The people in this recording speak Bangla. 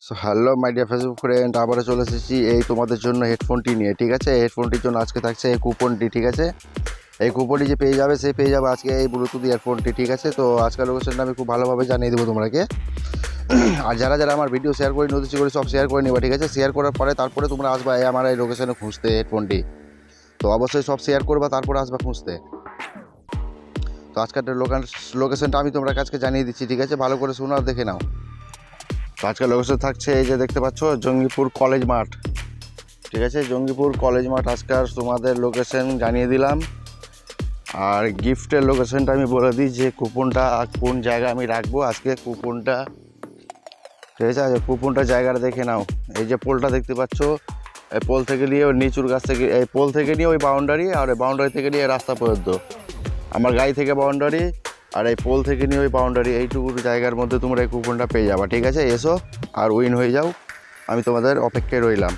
So hello my dear Facebook friend, আবারও চলে এসেছি এই তোমাদের জন্য হেডফোনটি নিয়ে। ঠিক আছে, এই হেডফোনটির জন্য আজকে থাকছে এই কুপনটি। ঠিক আছে, এই কুপনটি যে পেয়ে যাবে সে পেয়ে যাবে আজকে এই ব্লুটুথ ইয়ারফোনটি। ঠিক আছে, তো আজকের লোকেশনটা আমি খুব ভালোভাবে জানিয়ে দেবো তোমাকে। আর যারা যারা আমার ভিডিও শেয়ার করে নোটিস করে সব শেয়ার করে নেবা। ঠিক আছে, শেয়ার করার পরে তারপরে তোমরা আসবা আমার এই লোকেশনে খুঁজতে হেডফোনটি। তো অবশ্যই সব শেয়ার করবা, তারপরে আসবা খুঁজতে। তো আজকের লোকেশনটা আমি তোমরা কাছকে জানিয়ে দিচ্ছি। ঠিক আছে, ভালো করে শোনো আর দেখে নাও। তো আজকের লোকেশন থাকছে এই যে দেখতে পাচ্ছ, জঙ্গিপুর কলেজ মাঠ। ঠিক আছে, জঙ্গিপুর কলেজ মাঠ আজকাল তোমাদের লোকেশন জানিয়ে দিলাম। আর গিফটের লোকেশনটা আমি বলে দিই যে কুপনটা কোন জায়গায় আমি রাখবো আজকে কুপনটা। ঠিক আছে, কুপনটা জায়গাটা দেখে নাও। এই যে পোলটা দেখতে পাচ্ছ, এই পোল থেকে নিয়ে ওই নিচুর গাছ থেকে, এই পোল থেকে নিয়ে ওই বাউন্ডারি, আর ওই বাউন্ডারি থেকে নিয়ে রাস্তা পর্যন্ত আমার গাড়ি থেকে বাউন্ডারি, আর এই পোল থেকে নিয়ে ওই বাউন্ডারি, এইটুকু জায়গার মধ্যে তোমরা এই কুপনটা পেয়ে যাবা। ঠিক আছে, এসো আর উইন হয়ে যাও, আমি তোমাদের অপেক্ষায় রইলাম।